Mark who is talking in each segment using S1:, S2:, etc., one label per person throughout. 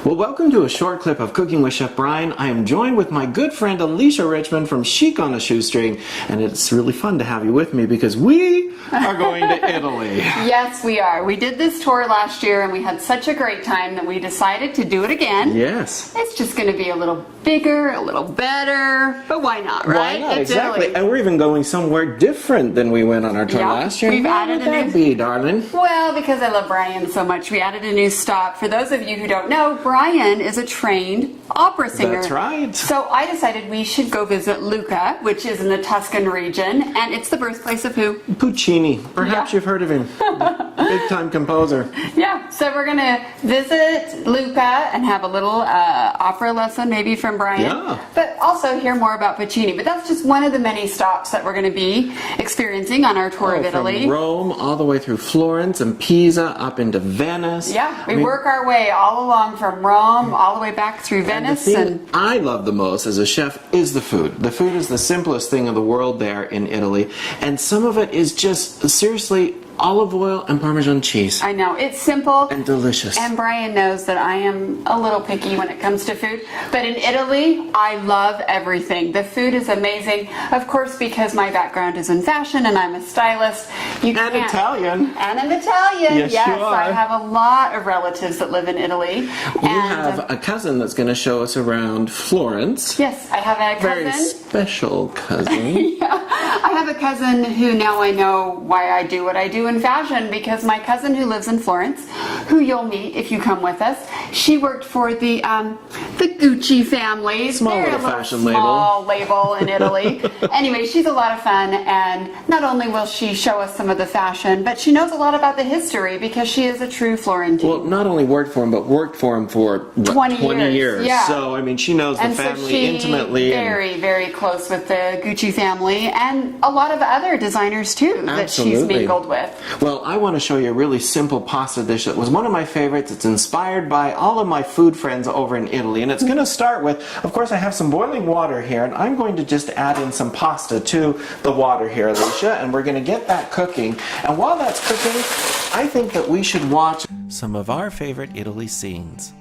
S1: Well, welcome to a short clip of Cooking with Chef Bryan. I am joined with my good friend Alicia Richmond from Chic on a Shoestring, and it's really fun to have you with me because we are going to Italy.
S2: Yes, we are. We did this tour last year and we had such a great time that we decided to do it again.
S1: Yes.
S2: It's just going to be a little bigger, a little better, but why not, right?
S1: Why not?
S2: It's
S1: Exactly.
S2: Italy.
S1: And we're even going somewhere different than we went on our tour last year.
S2: We've
S1: Why
S2: added
S1: would
S2: a
S1: that
S2: new...
S1: be, darling?
S2: Well, because I love Bryan so much, we added a new stop. For those of you who don't know, Bryan is a trained opera singer.
S1: That's right.
S2: So I decided we should go visit Lucca, which is in the Tuscan region, and it's the birthplace of who?
S1: Puccini. Perhaps
S2: Yeah.
S1: you've heard of him. Big time composer.
S2: Yeah, so we're going to visit Lucca and have a little opera lesson maybe from Bryan.
S1: Yeah.
S2: But also hear more about Puccini. But that's just one of the many stops that we're going to be experiencing on our tour of Italy.
S1: From Rome all the way through Florence and Pisa up into Venice.
S2: Yeah, we work our way all along from Rome all the way back through
S1: And the
S2: Venice.
S1: thing I love the most as a chef is the food. The food is the simplest thing in the world there in Italy. And some of it is just seriously olive oil and Parmesan cheese.
S2: I know, it's simple.
S1: And delicious.
S2: And Bryan knows that I am a little picky when it comes to food. But in Italy, I love everything. The food is amazing. Of course, because my background is in fashion and I'm a stylist.
S1: And Italian.
S2: And an Italian.
S1: Yes, you are.
S2: I have a lot of relatives that live in Italy.
S1: You have a cousin that's going to show us around Florence.
S2: Yes, I have a cousin.
S1: Very special cousin.
S2: Yeah, I have a cousin who now I know why I do what I do in fashion, because my cousin who lives in Florence, who you'll meet if you come with us, she worked for the Gucci family.
S1: Small
S2: They're
S1: little
S2: a
S1: fashion
S2: small label in Italy. Anyway, she's a lot of fun, and not only will she show us some of the fashion, but she knows a lot about the history because she is a true Florentine.
S1: Well, not only worked for him, but worked for him for what, 20 years.
S2: Yeah.
S1: So, I mean, she knows the family intimately.
S2: Very, very close with the Gucci family and a lot of other designers too that she's mingled with.
S1: Well, I want to show you a really simple pasta dish that was one of my favorites. It's inspired by all of my food friends over in Italy. And it's going to start with, of course, I have some boiling water here, and I'm going to just add in some pasta to the water here, Alicia, and we're going to get that cooking. And while that's cooking, I think that we should watch some of our favorite Italy scenes.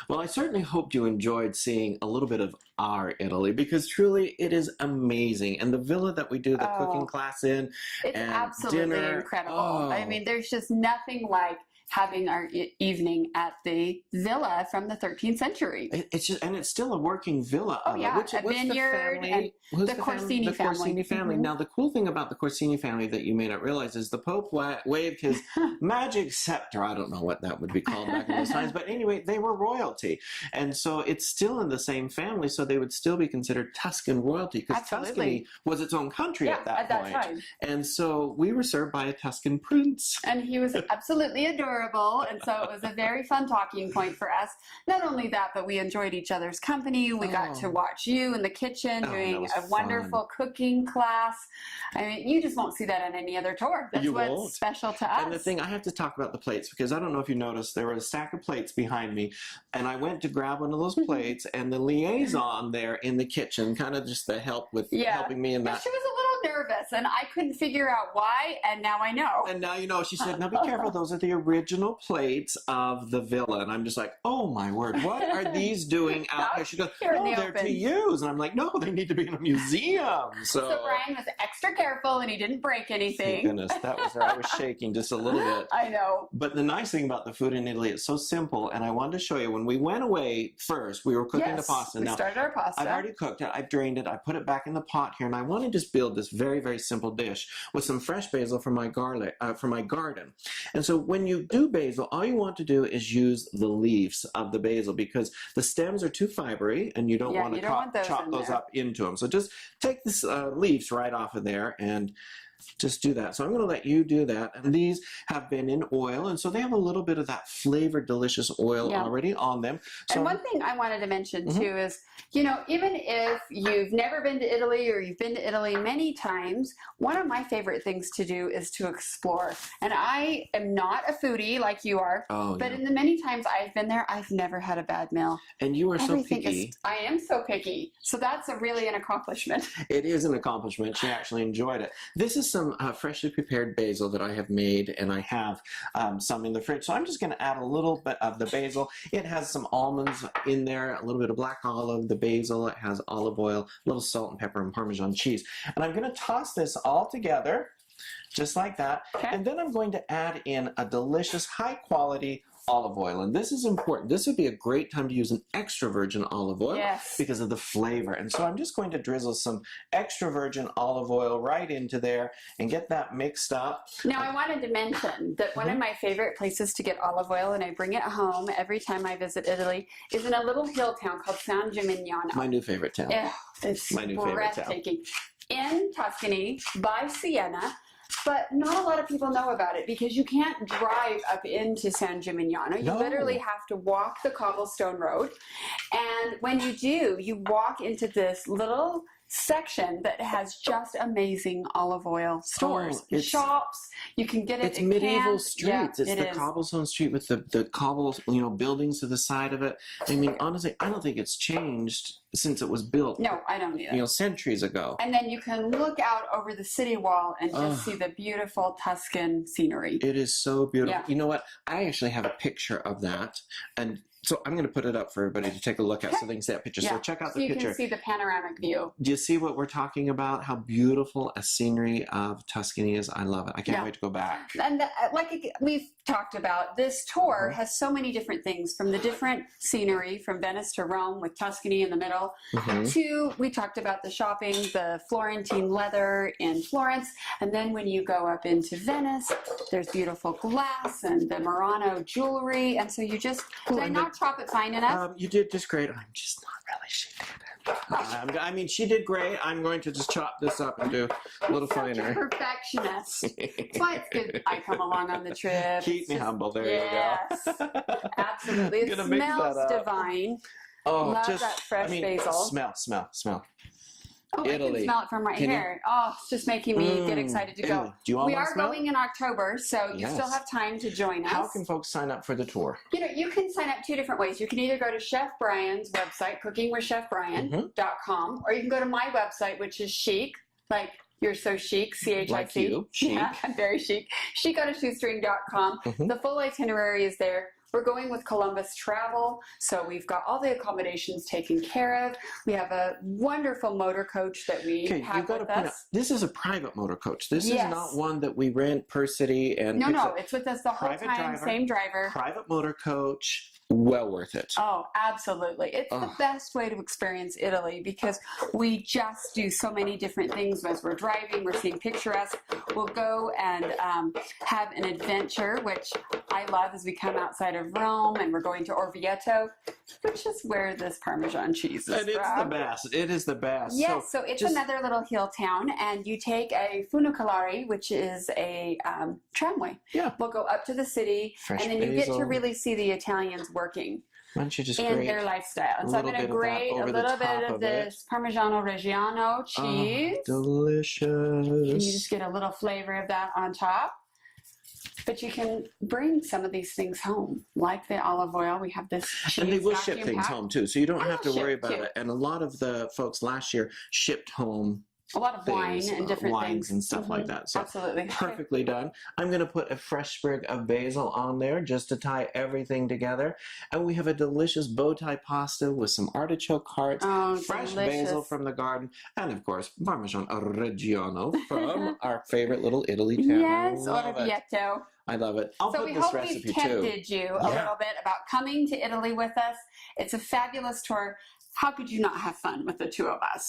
S1: Well, I certainly hope you enjoyed seeing a little bit of our Italy, because truly it is amazing. And the villa that we do the cooking class in,
S2: it's
S1: and
S2: absolutely
S1: dinner,
S2: incredible.
S1: oh.
S2: I mean, there's just nothing like having our evening at the villa from the 13th century.
S1: It's just, and it's still a working villa.
S2: Oh yeah,
S1: what's
S2: a vineyard, and the Corsini family.
S1: The Corsini family.
S2: Mm-hmm.
S1: Now, the cool thing about the Corsini family that you may not realize is the Pope waved his magic scepter. I don't know what that would be called back in those times, but anyway, they were royalty, and so it's still in the same family. So they would still be considered Tuscan royalty, because Tuscany was its own country at that point.
S2: Time.
S1: And so we were served by a Tuscan prince,
S2: and he was absolutely adorable. And so it was a very fun talking point for us. Not only that, but we enjoyed each other's company. We got to watch you in the kitchen doing a wonderful cooking class. I mean, you just won't see that on any other tour. That's what's special to us.
S1: And the thing, I have to talk about the plates, because I don't know if you noticed, there was a stack of plates behind me, and I went to grab one of those plates, and the liaison there in the kitchen, kind of just the help with helping me in that.
S2: She was a little nervous, and I couldn't figure out why, and now I know.
S1: And now you know. She said, now be careful. Those are the original plates of the villa. And I'm just like, oh, my word. What are these doing out there? She goes, no, they're to use. And I'm like, no, they need to be in a museum.
S2: So Bryan was extra careful, and he didn't break anything.
S1: Thank goodness. That was her. I was shaking just a little bit.
S2: I know.
S1: But the nice thing about the food in Italy, it's so simple. And I wanted to show you, when we went away first, we were cooking the pasta.
S2: We started our pasta.
S1: I've already cooked it. I've drained it. I put it back in the pot here. And I want to just build this very, very simple dish with some fresh basil from my garden. And so when you do basil, all you want to do is use the leaves of the basil, because the stems are too fibery and you don't want to chop those up into them. So just take the leaves right off of there and just do that. So I'm going to let you do that. And these have been in oil, and so they have a little bit of that flavored, delicious oil already on them. So
S2: and one thing I wanted to mention too is, you know, even if you've never been to Italy or you've been to Italy many times, one of my favorite things to do is to explore. And I am not a foodie like you are, but in the many times I've been there, I've never had a bad meal.
S1: And you are so picky.
S2: I am so picky. So that's really an accomplishment.
S1: It is an accomplishment. She actually enjoyed it. This is some freshly prepared basil that I have made, and I have some in the fridge. So I'm just going to add a little bit of the basil. It has some almonds in there, a little bit of black olive, the basil. It has olive oil, a little salt and pepper, and Parmesan cheese. And I'm going to toss this all together, just like that.
S2: Okay.
S1: And then I'm going to add in a delicious, high-quality olive oil. And this is important. This would be a great time to use an extra virgin olive oil because of the flavor. And so I'm just going to drizzle some extra virgin olive oil right into there and get that mixed up.
S2: Now, I wanted to mention that one of my favorite places to get olive oil, and I bring it home every time I visit Italy, is in a little hill town called San Gimignano.
S1: My new favorite town.
S2: It's
S1: my new favorite town.
S2: In Tuscany, by Siena. But not a lot of people know about it because you can't drive up into San Gimignano. You literally have to walk the cobblestone road. And when you do, you walk into this little section that has just amazing olive oil stores, shops. You can get it.
S1: It's medieval streets.
S2: Yeah,
S1: it's the cobblestone street with the cobble, buildings to the side of it. I mean, honestly, I don't think it's changed since it was built.
S2: No, I don't either.
S1: Centuries ago.
S2: And then you can look out over the city wall and just see the beautiful Tuscan scenery.
S1: It is so beautiful.
S2: Yeah.
S1: You know what? I actually have a picture of that, and so I'm going to put it up for everybody to take a look at so they can see that picture. So check out the picture.
S2: You can see the panoramic view.
S1: Do you see what we're talking about? How beautiful a scenery of Tuscany is. I love it. I can't wait to go back.
S2: And like we've talked about, this tour has so many different things, from the different scenery from Venice to Rome with Tuscany in the middle, to, we talked about the shopping, the Florentine leather in Florence. And then when you go up into Venice, there's beautiful glass and the Murano jewelry. And so you just, did I not chop it fine enough?
S1: You did just great. I'm just not really. She did. I mean, she did great. I'm going to just chop this up and do a little finer.
S2: Such a perfectionist. That's why it's good I come along on the trip.
S1: Keep me humble. There you go.
S2: Absolutely. It smells divine.
S1: Oh,
S2: love that fresh basil.
S1: Smell.
S2: Oh,
S1: Italy.
S2: I can smell it from right here. Oh, it's just making me get excited to go.
S1: Do you all
S2: we
S1: want to
S2: are
S1: smell
S2: going in October, so you still have time to join us.
S1: How can folks sign up for the tour?
S2: You can sign up two different ways. You can either go to Chef Bryan's website, cookingwithchefbryan.com, or you can go to my website, which is Chic, like you're so chic, C-H-I-C.
S1: Like you, chic.
S2: Yeah, I'm very chic. Shoestring.com. The full itinerary is there. We're going with Columbus Travel, so we've got all the accommodations taken care of. We have a wonderful motor coach that we have with us.
S1: This is a private motor coach. This is not one that we rent per city. And
S2: no, it's with us the whole time, same driver.
S1: Private motor coach. Well worth it.
S2: Oh, absolutely. It's the best way to experience Italy because we just do so many different things as we're driving. We're seeing picturesque. We'll go and have an adventure, which I love as we come outside of Rome, and we're going to Orvieto, which is where this Parmesan cheese is
S1: from. It's the best. It is the best.
S2: Yes, so it's another little hill town, and you take a funiculare, which is a tramway. Yeah. We'll go up to the city, and then you get to really see the Italians working.
S1: Why don't you just
S2: in their lifestyle. And so I'm going to grate a little bit of this Parmigiano Reggiano cheese.
S1: Delicious.
S2: And you just get a little flavor of that on top. But you can bring some of these things home, like the olive oil. We have this cheese.
S1: And they will ship things home too, so you don't have to worry about it. And a lot of the folks last year shipped home
S2: A lot of wine
S1: things,
S2: and different
S1: wines
S2: things.
S1: and stuff like that. So
S2: Absolutely.
S1: perfectly done. I'm going to put a fresh sprig of basil on there just to tie everything together. And we have a delicious bow tie pasta with some artichoke hearts, fresh basil from the garden, and of course, Parmesan Reggiano from our favorite little Italy town.
S2: Yes, Orvieto.
S1: I love it. I'll put
S2: we
S1: this
S2: hope
S1: recipe
S2: we've tempted you a little bit about coming to Italy with us. It's a fabulous tour. How could you not have fun with the two of us?